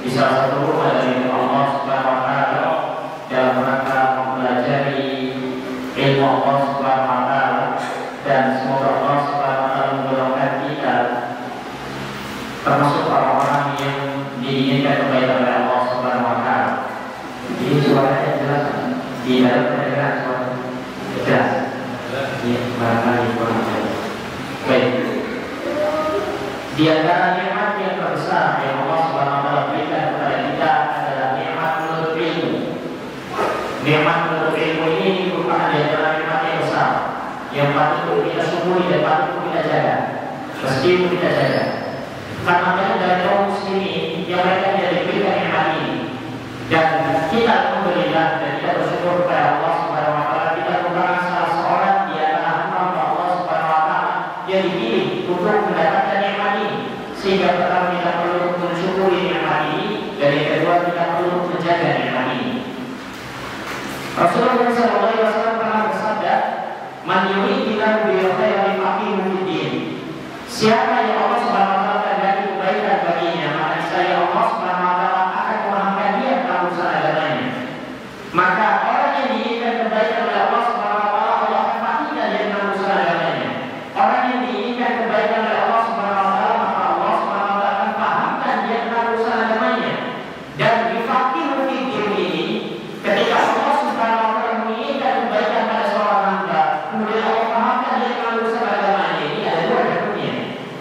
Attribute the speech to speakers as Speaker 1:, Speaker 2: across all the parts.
Speaker 1: di salah satu rumah dari Allah Subhanahu wa taala dalam rangka mempelajari ilmu Allah Subhanahu wa taala, dan semoga Allah Subhanahu wa taala memudahkan kita termasuk orang-orang yang diinginkan kebaikan oleh Allah Subhanahu wa taala. Jadi suaranya jelas di dalam kedengaran suara jelas. Ya, barangkali kurang jelas. Baik. Di antara nikmat yang terbesar yang Allah Subhanahu wa taala berikan kepada kita adalah nikmat menuntut ilmu. Nikmat menuntut ilmu ini merupakan di antara nikmat yang besar yang patut kita syukuri dan patut kita jaga. Mesti kita jaga. Karena banyak dari kaum muslimin yang mereka tidak diberikan nikmat ini. Dan kita alhamdulillah dan kita bersyukur kepada Allah Subhanahu wa taala, kita merupakan salah seorang di antara hamba Allah Subhanahu wa taala yang dipilih untuk mendapatkan nikmat ini. Sehingga pertama kita perlu mensyukuri nikmat ini, dan yang kedua kita perlu menjaga nikmat ini. Rasulullah SAW pernah bersabda, "Man yuridillahu bihi khairan yufaqihuhu fid-din." Siapa yang Allah Subhanahu wa taala kehendaki kebaikan baginya, maka niscaya Allah Subhanahu wa taala akan memahamkan dia tentang urusan agamanya. Maka orang yang diinginkan kebaikan oleh Allah Subhanahu wa taala, Allah akan pastikan dia tentang urusan agamanya. Orang yang diinginkan kebaikan oleh Allah Subhanahu wa taala, maka Allah Subhanahu wa taala akan pahamkan dia tentang urusan agamanya. Dan yufaqihuhu fid-din ini, ketika Allah Subhanahu wa taala menginginkan kebaikan pada seorang hamba, kemudian Allah pahamkan dia tentang urusan agamanya, ini ada dua bentuknya.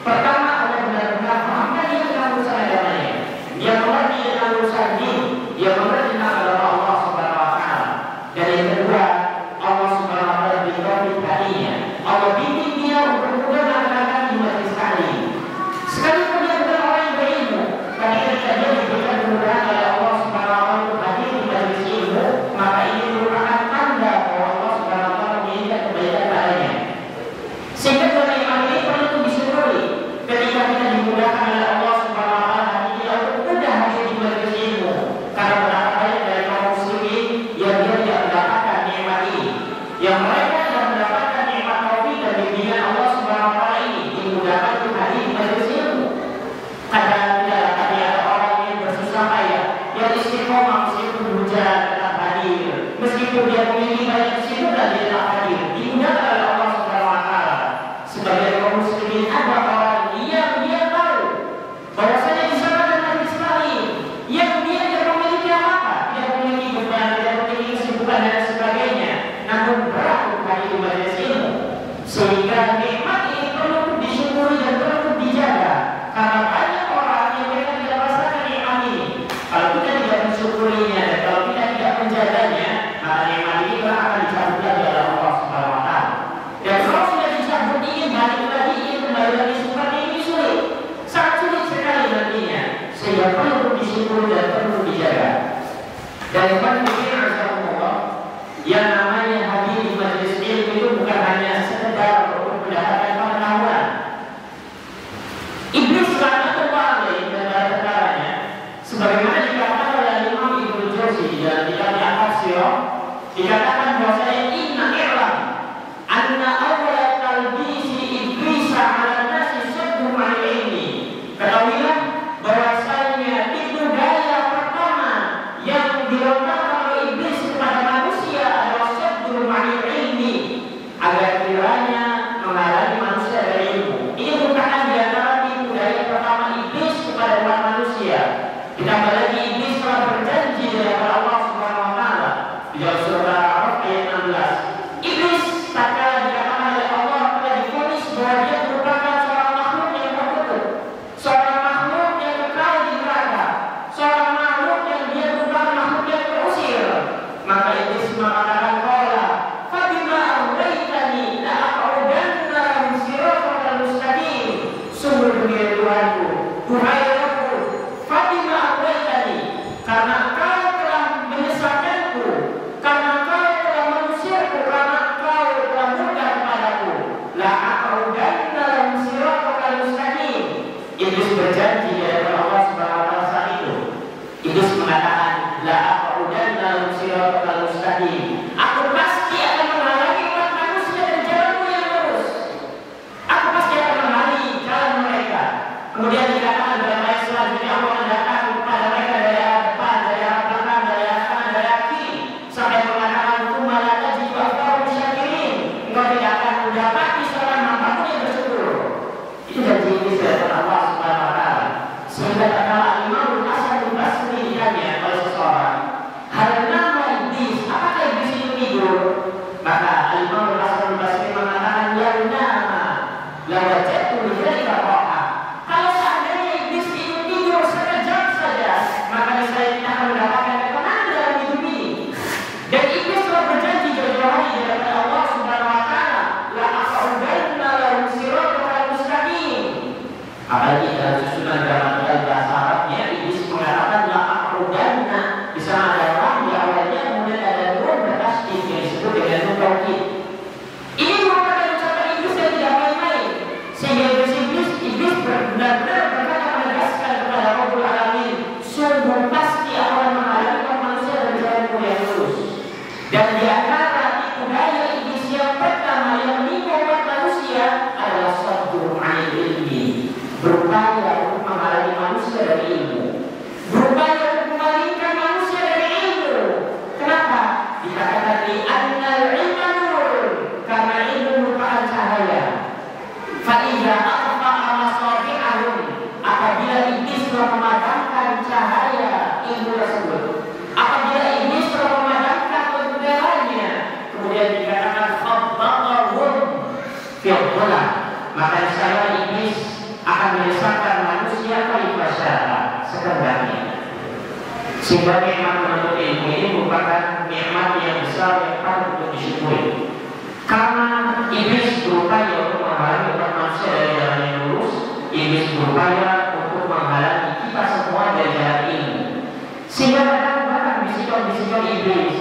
Speaker 1: Pertama, Allah benar-benar pahamkan dia tentang urusan agamanya. Dia mengerti tentang urusan din, dia mengerti tentang agama Allah Subhanahu wa taala. Dan yang kedua, Allah Subhanahu wa taala berikan hatinya. Allah bimbing dia untuk kemudian mengatakan di majelis taklim. Sekalipun dia bukan orang yang berilmu, tapi ketika dia diberikan kemudahan oleh Allah Subhanahu wa taala untuk hadir di majelis ilmu, maka ini merupakan tanda bahwa Allah Subhanahu wa taala menginginkan kebaikan padanya. Sehingga dari iman ini perlu disyukuri ketika kita dimudahkan oleh Allah Subhanahu wa taala hati kita untuk mudah hadir di majelis ilmu. Karena betapa banyak dari kaum muslimin yang dia tidak mendapatkan nikmat ini, yang mereka yang mendapatkan nikmat taufik dan bimbingan Allah Subhanahu wa taala ini dimudahkan untuk hadir di majelis ilmu. Kadang tidak tadi ada orang yang bersusah payah, yang istiqomah meskipun hujan tetap hadir, meskipun dia memiliki banyak kesibukan dia tetap hadir, dimudahkan oleh Allah Subhanahu wa taala. Sebagai kaum muslimin ada orang yang dia tahu bahwasanya di sana ada majelis taklim yang dia tidak memiliki apa-apa, tidak memiliki beban, tidak memiliki kesibukan dan sebagainya, namun berat untuk hadir di majelis ilmu. Sehingga nikmat ini perlu disyukuri dan perlu dijaga. Karena banyak orang yang mereka tidak merasakan nikmat ini. Kalau kita tidak mensyukurinya dan kalau kita tidak menjaganya, maka nikmat ini akan dicabut lagi oleh Allah Subhanahu wa taala. Dan kalau sudah dicabut, ingin balik lagi, ingin kembali lagi seperti ini sulit, sangat sulit sekali nantinya. Sehingga perlu disyukuri dan perlu dijaga. Dan yang namanya hadir di majelis ilmu itu bukan hanya sekedar untuk mendapatkan pengetahuan. Iblis laknatullah alaihi dan perkaranya, sebagaimana dikatakan oleh Imam Ibnu Jauzi dalam kitabnya Al-Tafsir, dikatakan bahwasanya inna i'lam anna awwala talbisi iblis 'ala nasi saddu 'anil ilmi. Ketahuilah bahwasanya itu daya pertama yang dilontarkan oleh iblis kepada manusia adalah saddu 'anil ilmi, agar kiranya menghalangi manusia dari ilmu. Ini merupakan di antara tipu daya pertama iblis kepada umat manusia. Ditambah lagi iblis telah berjanji dengan Allah Subhanahu wa taala di dalam surah Al-A'raf ayat 16. Iblis tatkala dikatakan oleh Allah telah divonis bahwa dia merupakan seorang makhluk yang terkutuk, seorang makhluk yang kekal di neraka, seorang makhluk yang dia merupakan makhluk yang terusir. Maka iblis mengatakan, "Qala fabima aghwaytani la aqudanna lahum siratal mustaqim." Sungguh demi Tuhanku, Tuhan fabima aghwaytani, karena Engkau telah menyesatkanku, karena Engkau telah mengusirku, karena Engkau telah murka kepadaku, la aqudanna lahum siratal mustaqim. Iblis berjanji kepada Allah Subhanahu wa taala saat itu. Iblis mengatakan, la aqudanna lahum siratal mustaqim. Aku pasti akan menghalangi umat manusia dari jalanmu yang lurus. Aku pasti akan menghalangi jalan mereka. Kemudian dikatakan dalam ayat selanjutnya, Allah mendatangkan kepada mereka Sehingga nikmat menuntut ilmu ini merupakan nikmat yang besar yang patut untuk disyukuri. Karena iblis berupaya untuk menghalangi umat manusia dari jalan yang lurus, iblis berupaya untuk menghalangi kita semua dari jalan ilmu. Sehingga kadang-kadang bisikan-bisikan iblis,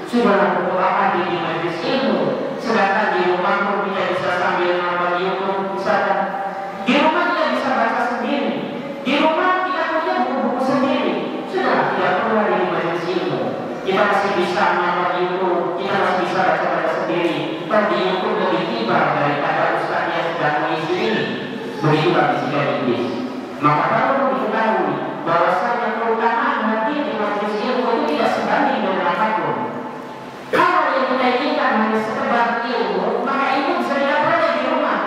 Speaker 1: sudahlah untuk apa di majelis ilmu, sedangkan di rumah pun kita bisa sambil nonton YouTube, misalkan di rumah kita bisa baca sendiri, di rumah kita punya buku-buku sendiri, sudah tidak perlu ada di majelis ilmu. Kita masih bisa nonton YouTube, kita masih bisa baca-baca sendiri. Di YouTube lebih tiba daripada ustaz yang sedang mengisi ini. Begitulah bisikan iblis. Maka perlu diketahui bahwasanya keutamaan hati di majelis ilmu itu tidak sebanding dengan apapun. Kalau yang kita inginkan hanya sekedar ilmu, maka ilmu bisa didapatkan di rumah.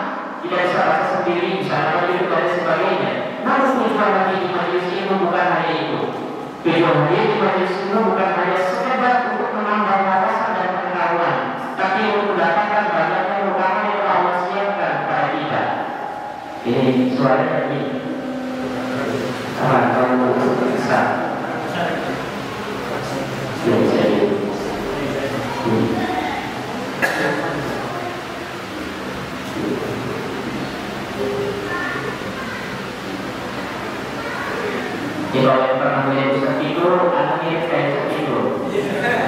Speaker 1: Tidak bisa baca sendiri, bisa nonton YouTube dan sebagainya. Namun tujuan hati di majelis ilmu bukan hanya itu. Tujuan hati di majelis ilmu bukan hanya sekedar untuk menambah wawasan dan pengetahuan, tapi untuk mendapatkan banyak keutamaan yang Allah siapkan kepada kita. Ini suaranya ini. Apa kalau bisa? Jadi. Kalau yang pernah melihat bisa tidur, anaknya saya bisa tidur.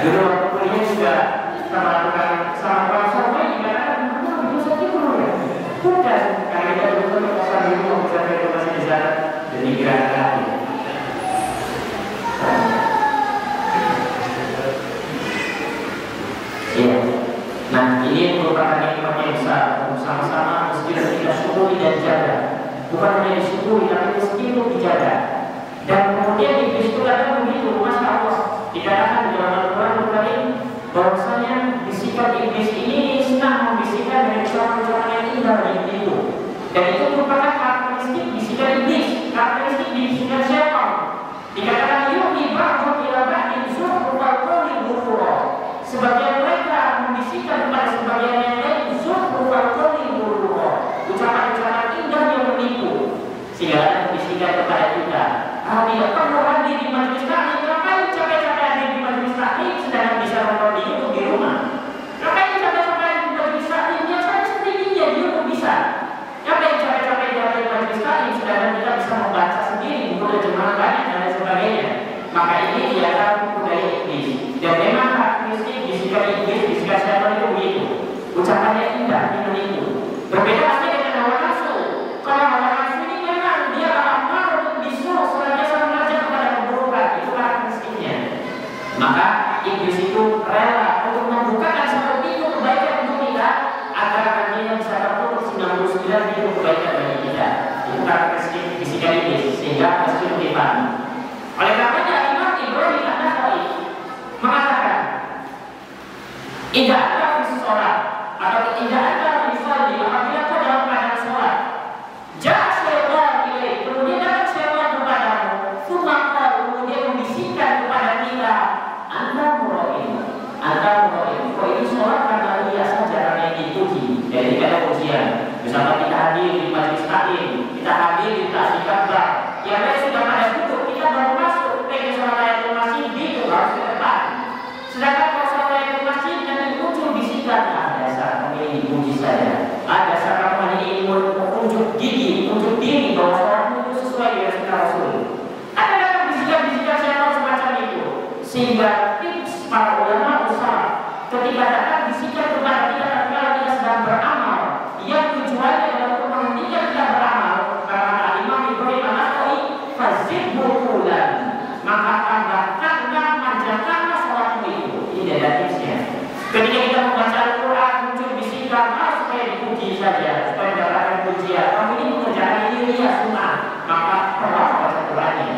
Speaker 1: Dulu waktu kuliah juga kita melakukan sama sama juga kan bisa tidur ya. Bukan karena kita dulu kan kosan di rumah, bisa kita masih bisa jadi gerakan. Iya. Nah ini merupakan nikmat yang besar. Sama-sama mesti kita syukuri dan jaga. Bukan hanya disyukuri, tapi mesti itu dijaga. Dan kemudian iblis itu kadang begitu, Masya Allah. Dikatakan di dalam Al-Quran Al-Karim bahwasanya bisikan iblis ini senang membisikkan dari ucapan-ucapan yang indah dari itu. Dan itu merupakan karakteristik bisikan iblis, karakteristik bisikan syaitan. Dikatakan yuhi ba'dhum ila ba'din zukhrufal qawli ghurura. Sebagian mereka membisikkan kepada sebagian yang lain zukhrufal qawli ghurura. Ucapan-ucapan indah yang menipu. Sehingga ada bisikan kepada kita. Tidak perlu hadir di majelis taklim. Ngapain capek-capek hadir di majelis taklim sedangkan bisa nonton di YouTube di rumah? Ngapain capek-capek hadir di majelis taklim? Ya saya sendirinya di YouTube bisa. Ngapain capek-capek hadir di majelis taklim sedangkan kita bisa membaca sendiri, buku terjemahan banyak dan lain sebagainya. Maka ini dianggap budaya iblis. Dan memang karakteristik bisikan iblis, bisikan syaitan itu begitu. Ucapannya indah, menipu. Berbeda pasti dengan hawa nafsu. Kalau hawa nafsu ini memang dia amal untuk disuruh senantiasa mengajak kepada keburukan, itu karakteristiknya. Maka iblis itu rela untuk membukakan satu pintu kebaikan untuk kita agar nantinya bisa tertutup 99 pintu kebaikan bagi kita. Itu karakteristik bisikan iblis sehingga harus dipahami. Oleh karenanya Imam Ibrahim An-Nakhai mengatakan, tidak ada seseorang atau tidak ada misalnya apabila kau dalam keadaan sholat, jangan syaitan ilaih, kemudian datang syaitan kepadamu, sumakal, kemudian membisikkan kepada kita, anda muro'in, kau ini sholat karena dia saja karena yang dipuji. Jadi tidak ada ujian. Misalnya kita hadir di majelis taklim, kita hadir di tasbih kabar, yang lain sudah pada duduk, kita baru masuk, pengen sholat ayatul masjid, itu harus ke depan. Sedangkan kalau sholat ayatul masjid nanti muncul bisikan, dasar kamu ini dipuji saja, dasar kamu hanya ingin unjuk gigi, unjuk diri bahwa sholatmu itu sesuai dengan sunnah Rasul. Ada bisikan-bisikan syaitan semacam itu, sehingga tips para ulama besar ketika datang bisikan kepada kita ketika kita sedang beramal, yang tujuannya adalah untuk menghentikan kita beramal, karena Imam Ibrahim An-Nakhai fazidhu qulan, maka tambahkanlah, manjakanlah sholatmu itu. Ini ada tipsnya. Ketika kita membaca Al-Quran muncul bisikan, supaya dipuji saja, supaya mendapatkan pujian, kamu ini mengerjakan ini ria sunnah, maka perlu baca Qurannya.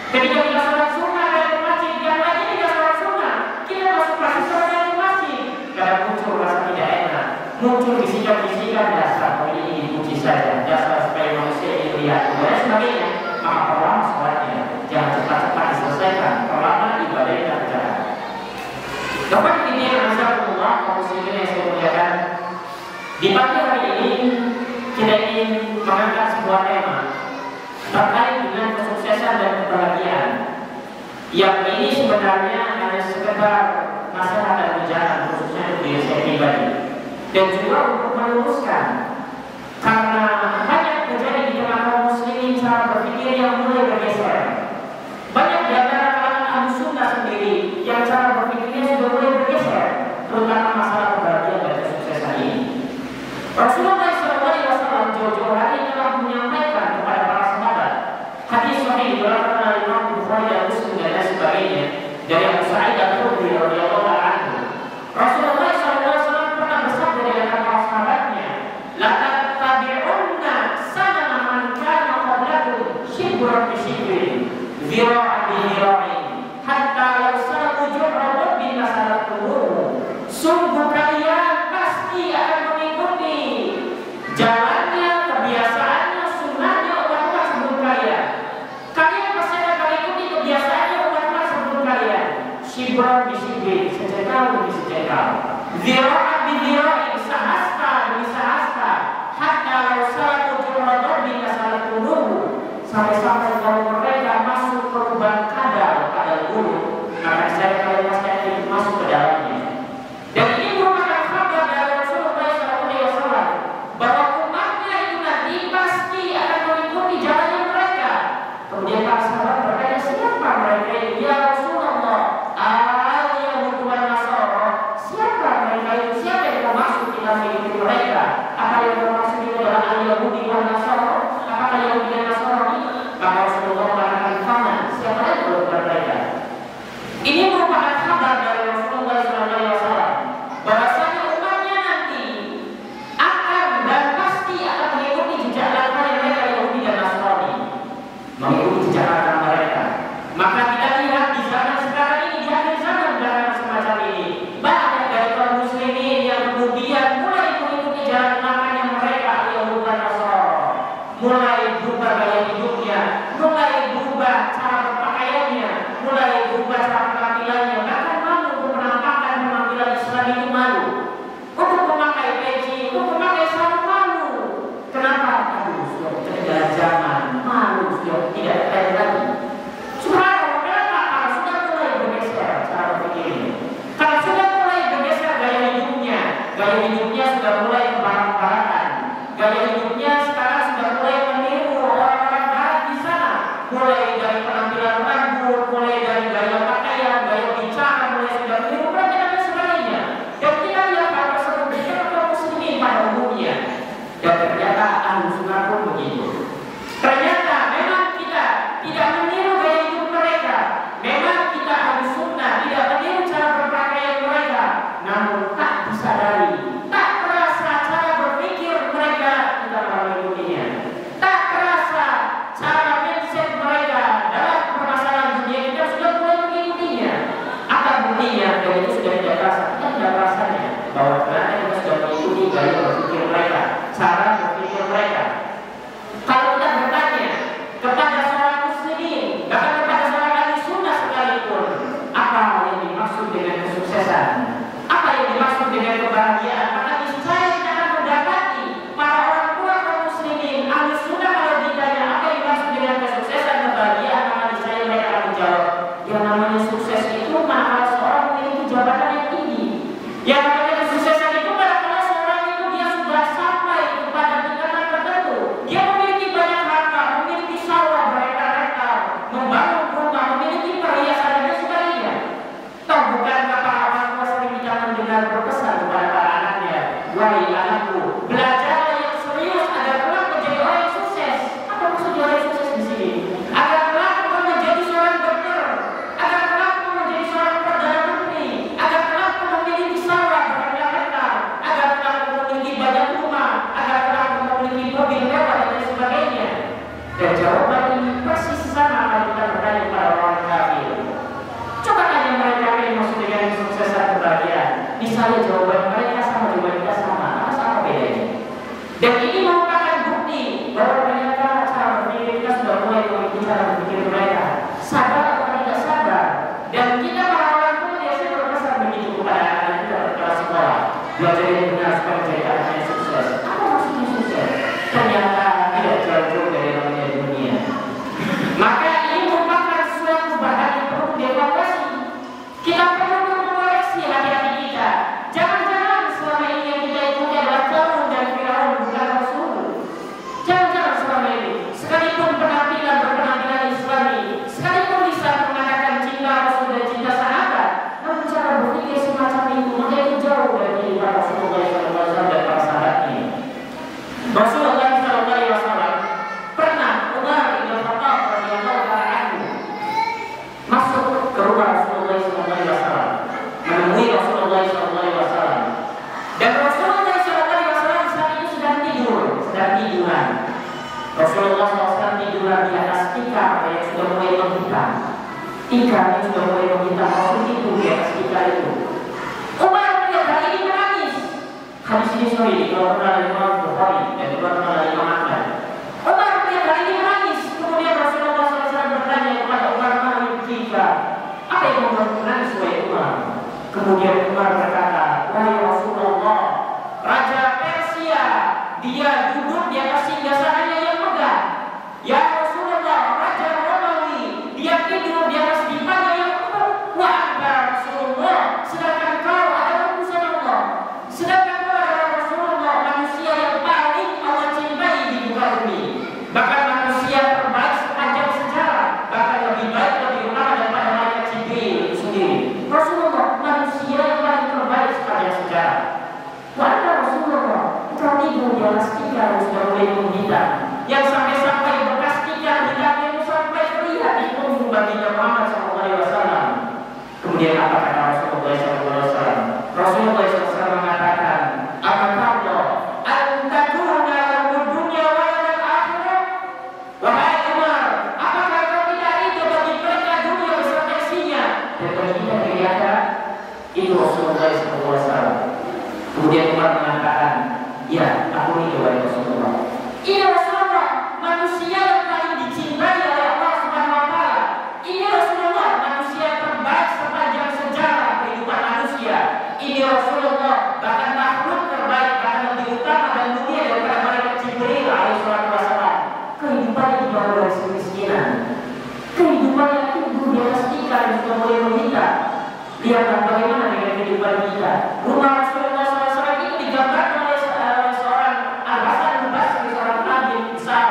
Speaker 1: Ketika kita sholat sunnah dari masjid, yang lainnya tidak sholat sunnah, kita masuk masih sholat dari masjid, karena muncul rasa tidak enak, muncul bisikan-bisikan, dasar kamu ini dipuji saja, dasar supaya manusia ini lihat, dan sebagainya, maka perlu sholatnya, jangan cepat-cepat diselesaikan, perlama ibadah yang berjalan. Dapat ini yang Allah, kaum muslimin yang saya muliakan. Di pagi hari ini kita ingin mengangkat sebuah tema terkait dengan kesuksesan dan kebahagiaan. Yang ini sebenarnya hanya sekedar nasihat dan ujaran, khususnya untuk diri saya pribadi, dan juga untuk meluruskan, karena banyak terjadi di tengah kaum muslimin cara berpikir yang mulai bergeser. Banyak di antara kalangan ahli sunnah sendiri yang cara berpikirnya sudah mulai bergeser, terutama masalah kebahagiaan dan kesuksesan ini. Rasulullah SAW jauh-jauh hari telah menyampaikan kepada para sahabat hadis sahih diriwayatkan oleh Imam Bukhari dan Muslim dan sebagainya dari Abu Sa'id Al-Khudri radhiyallahu anhu. Rasulullah SAW pernah bersabda dengan para sahabatnya, "Laqad tabi'unna sanana man kana qablakum shibran bi shibrin, dhira'an bi dhira'in, hatta law salaku ju'ra rabbin lasalakumuhu." Sungguh kalian pasti akan mengikuti jalannya, kebiasaannya, sunnahnya umat-umat sebelum kalian. Kalian pasti akan mengikuti kebiasaannya umat-umat sebelum kalian. Shibran bi shibrin, sejengkal demi sejengkal, dhira'an bi dhira'in, sehasta demi sehasta, hatta law salaku ju'ra rabbin lasalakumuhu, sampai-sampai kalau mereka masuk ke lubang kadal guru, maka saya kalian pasti akan masuk ke dalamnya. Dan ini merupakan kabar dari Rasulullah SAW bahwa umatnya itu nanti pasti akan mengikuti jalannya mereka. Kemudian para sahabat bertanya, siapa mereka itu? Ya Rasulullah, al-Yahud wal Nasara. Siapa mereka itu? Siapa yang termasuk kita mengikuti mereka? Apa yang termasuk itu adalah al-Yahudi wal Nasara? Apakah Yahudi dan Nasrani? Maka Rasulullah mengatakan, "Faman, siapa yang berbuat mereka?" Ini merupakan kabar dari Rasulullah SAW bahwasanya umatnya nanti akan dan pasti akan mengikuti jejak langkah mereka Yahudi dan Nasrani, mengikuti jejak langkah mereka. Maka kita lihat di zaman sekarang ini, di akhir zaman belakangan semacam ini, banyak dari kaum muslimin yang kemudian mulai mengikuti jalan langkahnya mereka Yahudi dan Nasrani, mulai berubah gaya hidupnya, mulai berubah cara berpakaiannya, mulai berubah cara penampilannya, bahkan malu untuk menampakkan penampilan Islam itu malu, untuk memakai peci, untuk memakai sarung malu. Kenapa? Aduh, sudah ketinggalan zaman, malu, sudah tidak keren lagi. Subhanallah, kenapa? Karena sudah mulai bergeser cara berpikirnya, karena sudah mulai bergeser gaya hidupnya sudah mulai kebarat-baratan, gaya hidupnya sekarang sudah mulai meniru orang-orang barat di sana, mulai dari penampilan rambut, mulai dari gaya pakaian, gaya bicara, mulai sudah meniru mereka dan sebagainya. Dan rumah Rasulullah SAW, menemui Rasulullah SAW, dan Rasulullah SAW saat itu sedang tiduran. Rasulullah SAW tiduran di atas tikar yang sudah mulai menghitam. Tikar yang sudah mulai menghitam, Rasul tidur di atas tikar itu. Umar melihat hal ini menangis. Hadis ini sahih dikeluarkan oleh Imam Bukhari dan dikeluarkan oleh Imam Ahmad. Umar melihat hal ini menangis. Kemudian Rasulullah SAW bertanya kepada Umar, apa yang membuat menangis wahai Umar? Kemudian Umar berkata, wahai Rasulullah, Raja Persia, dia duduk di atas singgasananya yang megah. Ya Rasulullah, Raja Romawi, dia tidur di atas dipannya yang megah. Wah, Rasulullah, sedangkan kau adalah utusan Allah. Sedangkan kau adalah Rasulullah, manusia yang paling Allah cintai di muka bumi. Bahkan manusia terbaik sepanjang sejarah, bahkan lebih baik, lebih utama daripada malaikat Jibril itu sendiri. Rasulullah, manusia yang paling terbaik sepanjang sejarah. Wahai Rasulullah, engkau tidur di atas tikar yang sudah mulai menghitam, yang sampai-sampai bekas tikar hitamnya itu sampai terlihat di punggung baginda Muhammad SAW. Kemudian apa kata Rasulullah SAW? Rasulullah SAW mengatakan, "Amatullah, antakuna lahud dunya wa lahul akhirah." Wahai Umar, apakah kau tidak ridho bagi mereka dunia beserta isinya dan bagi kita di akhirat? Itu Rasulullah SAW. Kemudian Umar mengatakan, ya, aku ridho wahai Rasulullah. Ini Rasulullah, manusia yang paling dicintai oleh Allah Subhanahu wa Ta'ala. Ini Rasulullah, manusia terbaik sepanjang sejarah kehidupan manusia. Ini Rasulullah, bahkan makhluk terbaik, bahkan lebih utama dan mulia daripada malaikat Jibril alaihissalam. Kehidupannya di bawah garis kemiskinan. Kehidupannya tumbuh di atas tikar yang sudah mulai menghitam. Lihatlah bagaimana dengan kehidupan kita. Rumah Rasulullah SAW itu digambarkan oleh seorang Al-Hasan Al-Basri, seorang nabi besar.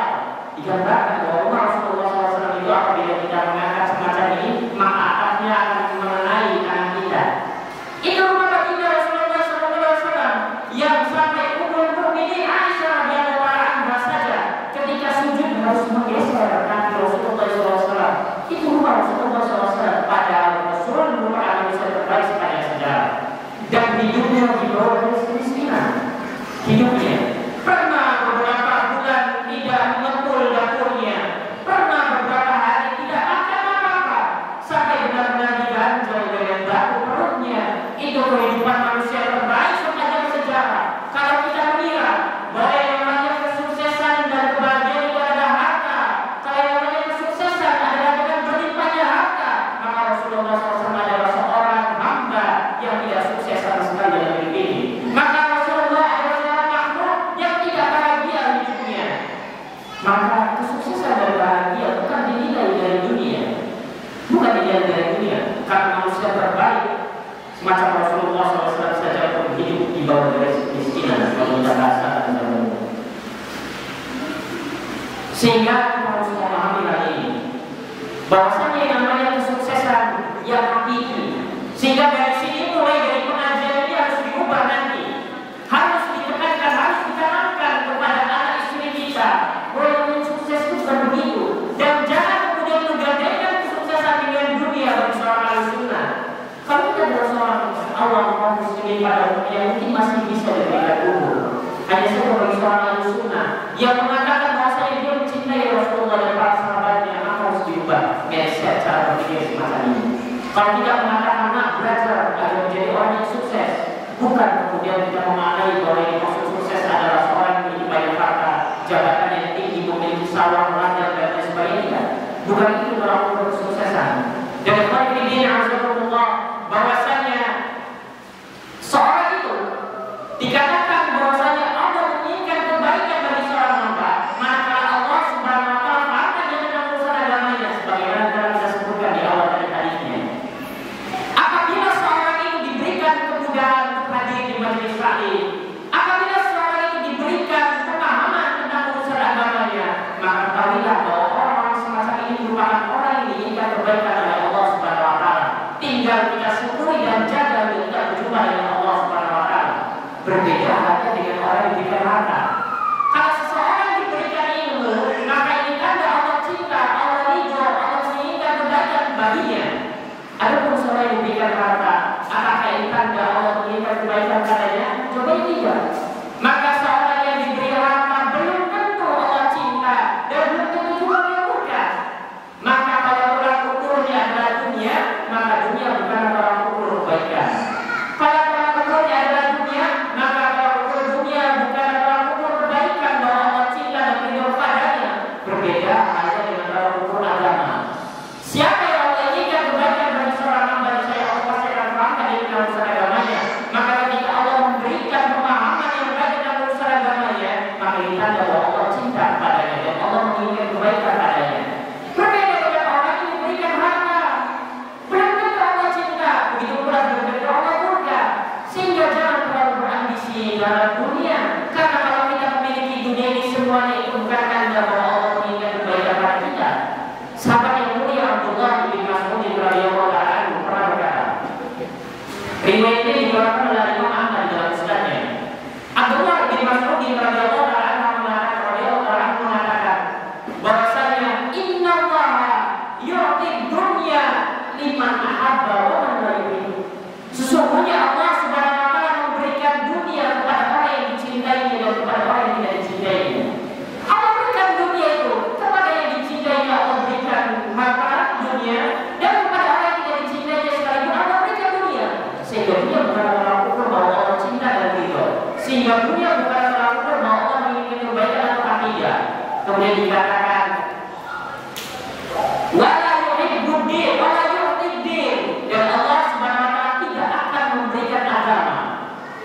Speaker 1: Digambarkan bahwa rumah Rasulullah SAW itu apabila kita mengangkat semacam ini, maka atapnya akan mengenai kanan kita. Itu rumah baginda Rasulullah SAW yang sampai Ummul Mukminin Aisyah radhiyallahu anha saja ketika sujud harus menggeser kaki Rasulullah SAW. Itu rumah Rasulullah SAW. Padahal Rasul merupakan manusia terbaik sepanjang sejarah dan hidupnya di bawah garis kemiskinan. Hidupnya pernah beberapa bulan tidak mengepul dapurnya, pernah beberapa hari tidak makan apa-apa, sampai benar-benar diganjal dengan batu perutnya. Itu kehidupan manusia terbaik sepanjang sejarah. Kalau kita mengira bahwa yang namanya kesuksesan dan kebahagiaan itu adalah harta, kalau yang namanya kesuksesan adalah dengan berlimpahnya harta, maka Rasulullah SAW adalah seorang hamba yang tidak sukses sama sekali dalam hidup ini. Maka Rasulullah adalah seorang makhluk yang tidak bahagia hidupnya. Maka kesuksesan dan bahagia bukan dinilai dari dunia, bukan dinilai dari dunia, karena manusia terbaik semacam Rasulullah SAW saja pun hidup di bawah garis kemiskinan. Kalau kita rasakan zaman ini, sehingga kita harus memahami hal ini, bahwasanya yang namanya kesuksesan yang hakiki. Sehingga dari sini mulai dari pengajian ini harus diubah nanti, harus ditekankan, harus ditanamkan kepada anak istri kita bahwa yang sukses itu bukan begitu, dan jangan kemudian menggandengkan kesuksesan dengan dunia bagi seorang ahli-sunnah. Kalau kita adalah seorang awam kaum muslimin pada umumnya mungkin masih bisa diberikan umur. Hanya saja bagi seorang ahli-sunnah yang mengatakan bahwasanya dia mencintai Rasulullah dan para sahabatnya, maka harus diubah mindset cara berpikir semacam ini. Kalau kita mengatakan nak belajar agar menjadi orang yang sukses, bukan kemudian kita memaknai bahwa yang maksud sukses adalah seorang yang memiliki banyak harta, jabatan yang tinggi, memiliki sawah, ladang dan lain sebagainya. Bukan itu dalam kesuksesan. Dan ini azzakumullah, bahwasanya seorang itu dikatakan bahwasanya Allah menginginkan kebaikan bagi seorang hamba, manakala Allah Subhanahu wa Ta'ala mengatakan dalam urusan agamanya, sebagaimana telah kita sebutkan di awal dari hadisnya. Apabila seorang itu diberikan kemudahan untuk hadir di majelis taklim, apabila seorang itu diberikan pemahaman tentang urusan agamanya, maka ketahuilah bahwa orang semacam ini merupakan orang yang diinginkan kebaikan oleh Allah Subhanahu wa Ta'ala. Tinggal kita syukuri dan jaga kita berjumpa dengan Allah Subhanahu wa Ta'ala. Berbeda halnya dengan orang yang diberikan harta. Kalau seseorang diberikan ilmu, maka ini tanda Allah cinta, Allah ridho, Allah menginginkan kebaikan baginya. Ada memberikan harta, apakah ini tanda Allah menginginkan kebaikan padanya? Coba tidak. Maka seorang yang diberi harta belum tentu Allah cinta dan belum tentu juga dia murka. Maka kalau orang ukurnya adalah dunia, maka dunia bukan orang ukur kebaikan. Kalau orang ukurnya adalah dunia, maka orang ukur dunia bukan orang ukur kebaikan bahwa Allah cinta dan ridho padanya. Berbeda halnya dengan orang ukur agama. Siapa yang Allah inginkan kebaikan bagi seorang hamba, saya Allah pasti akan terangkan di dalam urusan agamanya. Maka ketika Allah memberikan pemahaman yang baik dalam urusan agamanya, maka ini tanda bahwa Allah cinta kepadanya dan Allah menginginkan kebaikan padanya. Berbeda dengan orang yang memberikan harta, belum tentu Allah cinta, begitu pula belum tentu Allah murka. Sehingga jangan terlalu berambisi dalam dunia, karena kalau kita memiliki dunia ini semuanya itu bukan tanda bahwa Allah menginginkan kebaikan pada kita. Sahabat yang mulia Abdullah bin Mas'ud radhiyallahu anhu pernah berkata, riwayat ini dikeluarkan oleh Imam Ahmad dalam musnadnya. Abdullah bin Mas'ud radhiyallahu anhu mengatakan bahwasanya innallaha yu'ti dunya liman ahabba wa man la yuhibbu. Sesungguhnya Allah Subhanahu wa taala memberikan dunia kepada orang yang dicintainya dan kepada orang yang tidak dicintainya. Allah berikan dunia itu kepada yang dicintainya, Allah berikan harta dunia, dan kepada orang yang tidak dicintainya sekalipun Allah berikan dunia. Sehingga dunia bukan orang ukur bahwa Allah cinta dan ridho. Sehingga dunia bukan orang ukur bahwa Allah menginginkan kebaikan atau tidak. Kemudian dikatakan wala yuhibbud din wala yu'tid din, dan Allah Subhanahu wa taala tidak akan memberikan agama,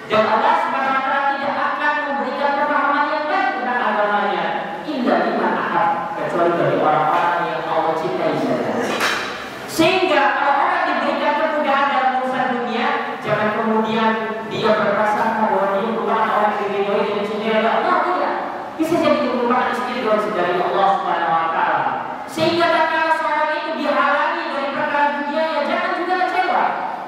Speaker 1: dan Allah Subhanahu wa taala tidak akan memberikan pemahaman yang baik tentang agamanya illa liman ahab, kecuali bagi orang-orang yang Allah cintai saja. Sehingga kalau orang diberikan kemudahan dalam urusan dunia, jangan kemudian dia berprasangka bahwa dia merupakan orang yang diridhoi dan dicintai oleh Allah. Tidak, bisa jadi itu merupakan istidraj dari Allah Subhanahu wa taala. Sehingga tatkala seorang itu dihalangi dari perkara dunia, ya jangan juga kecewa.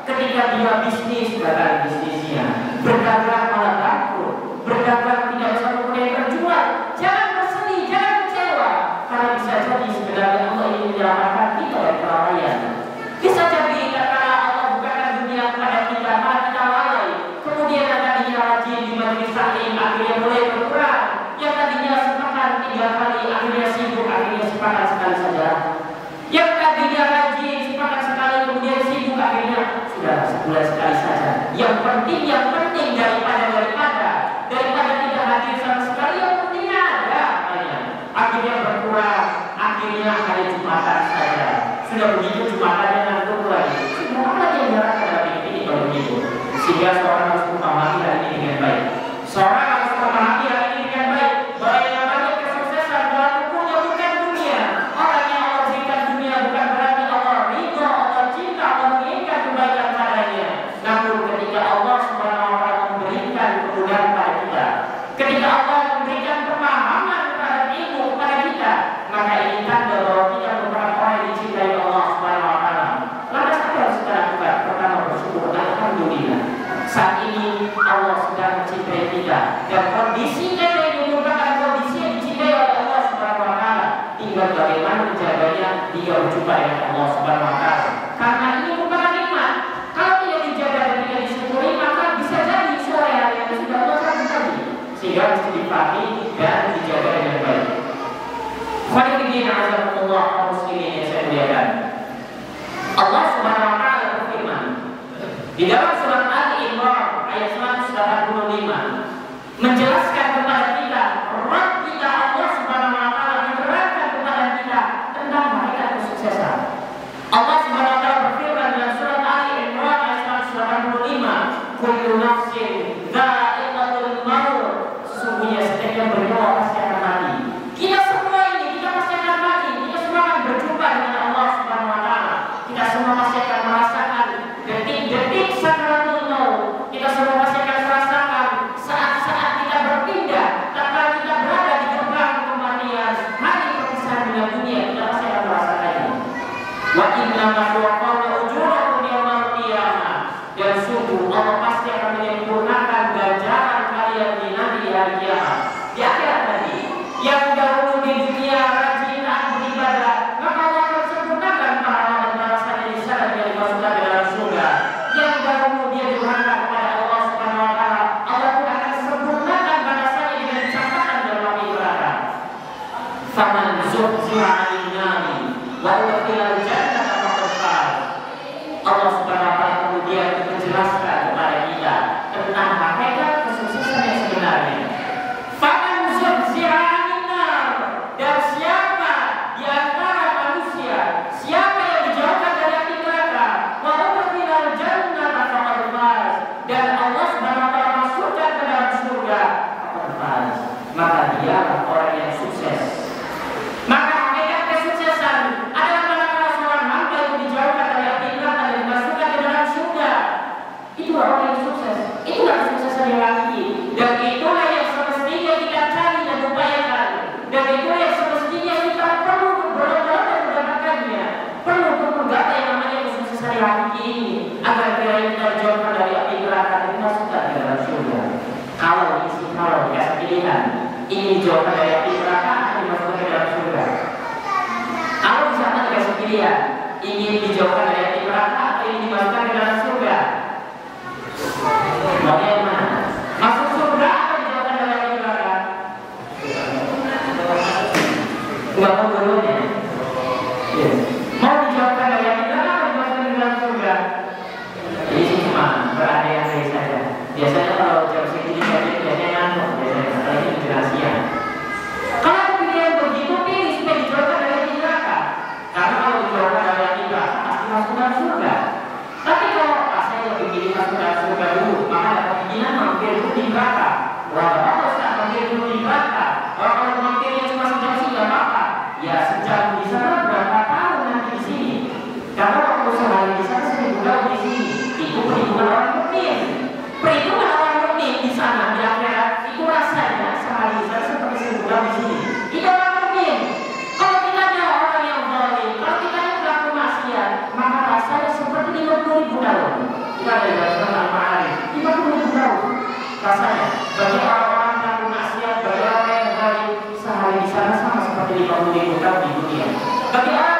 Speaker 1: Ketika dia bisnis, gagal bisnisnya, berdagang malah bangkrut, berdagang tidak bisa mempunyai terjual, jangan bersedih, jangan kecewa, karena bisa jadi sebenarnya Allah ingin menyelamatkan kita dari kelalaian. Bisa jadi tatkala Allah bukakan dunia kepada kita, malah kita lalai, kemudian yang tadinya rajin di majelis taklim akhirnya mulai berkurang, yang tadinya sepekan 3 kali akhirnya sibuk, akhirnya sepekan sekali saja, yang tadinya rajin sepekan sekali kemudian sibuk, akhirnya sudah sebulan sekali saja. Yang penting daripada tidak hadir sama sekali, yang pentingnya ada banyak. Akhirnya berkurang, akhirnya hari Jumatan saja. Sudah begitu Jumatannya ngantuk lagi. Sudah apa lagi yang diharapkan dalam hidup ini kalau begitu? Sehingga seorang harus memahami hal ini dengan baik. Seorang harus memahami hal ini dengan baik, bahwa yang namanya kesuksesan dalam hukumnya bukan dunia. Orang yang Allah berikan dunia bukan berarti Allah ridho, Allah cinta, Allah menginginkan kebaikan padanya. Namun ketika Allah Subhanahu wa taala memberikan kemudahan pada kita, ketika Allah memberikan pemahaman kepada ilmu kepada kita, maka ini tanda bahwa kita merupakan orang yang dicintai Allah Subhanahu wa taala. Lantas apa yang kita lakukan? Pertama, bersyukur, alhamdulillah. Saat ini Allah sudah mencintai kita, dan kondisi kita ini merupakan kondisi yang dicintai oleh Allah Subhanahu wa taala. Tinggal bagaimana menjaganya dia berjumpa dengan Allah Subhanahu wa taala. Karena ini merupakan nikmat. Kalau tidak dijaga dan tidak disyukuri, maka bisa jadi sore hari yang sudah Allah tadi. Sehingga mesti dipahami dan dijaga dengan baik. Khairuddin azakumullah kaum muslimin yang saya muliakan. Allah Subhanahu wa taala berfirman di dalam surat Al-Imran ayat 185 menjelaskan kepada kita, Rabb kita Allah Subhanahu wa taala menerangkan kepada kita tentang hakikat kesuksesan. Allah Subhanahu wa taala berfirman dalam surat Al-Imran ayat 185, kullu nafsin dha'iqatul maut, sesungguhnya setiap yang bernyawa pasti akan mati. Kita semua pasti akan mati, kita semua akan berjumpa dengan Allah Subhanahu wa taala. Kita semua pasti akan merasakan detik-detik sakaratul maut. Kita semua pasti akan merasakan saat-saat kita berpindah, tatkala kita berada di gerbang kematian, hari perpisahan dengan dunia, kita pasti akan merasakannya. Wa inna ma tuwaffawna ujurakum yaumal qiyamah, dan sungguh Allah pasti akan menyempurnakan ganjaran kalian di hari kiamat. Di akhirat tadi, yang dahulu di dunia rajin beribadah, maka Allah akan sempurnakan pahala dan balasannya di sana yang dimaksudkan lagi ini agar kita dijauhkan dari api neraka dan dimasukkan ke dalam surga. Kalau dikasih pilihan, ingin dijauhkan dari api neraka atau dimasukkan ke dalam surga. Kalau misalnya dikasih pilihan, ingin dijauhkan dari api neraka atau ingin dimasukkan ke dalam surga, bagaimana? Masuk surga atau dijauhkan dari api neraka? Enggak tahu dulunya. Mau dijauhkan dari api neraka atau dimasukkan ke dalam surga? Jadi cuma berandai-andai saja. Biasanya kalau jam segini biasanya ngantuk, biasanya setelah ini penjelasan. Kalau pilihan begitu, pilih supaya dijauhkan dari api neraka. Karena kalau dijauhkan dari api neraka pasti masuk dalam surga. Tapi kalau saya lebih pilih masuk dalam surga dulu, maka ada kemungkinan mampir dulu di neraka. Wah, bagus tak mampir dulu di neraka. Kalau mampirnya cuma sejam sih nggak apa-apa. Ya sejam di sana berapa tahun nanti di sini. Karena waktu sehari di sana 1000 tahun di sini. Itu perhitungan orang mukmin. Perhitungan orang mukmin di sana di akhirat itu rasanya sehari di sana seperti 1000 tahun di sini. Itu orang mukmin. Kalau kita orang yang zalim, kalau kita pelaku maksiat, maka rasanya seperti 50.000 tahun. Kita ada dalam surat Al-Ma'arij 50.000 tahun. Rasanya bagi orang-orang pelaku maksiat, bagi orang yang zalim, sehari di sana sama seperti 50.000 tahun di dunia. Bagi orang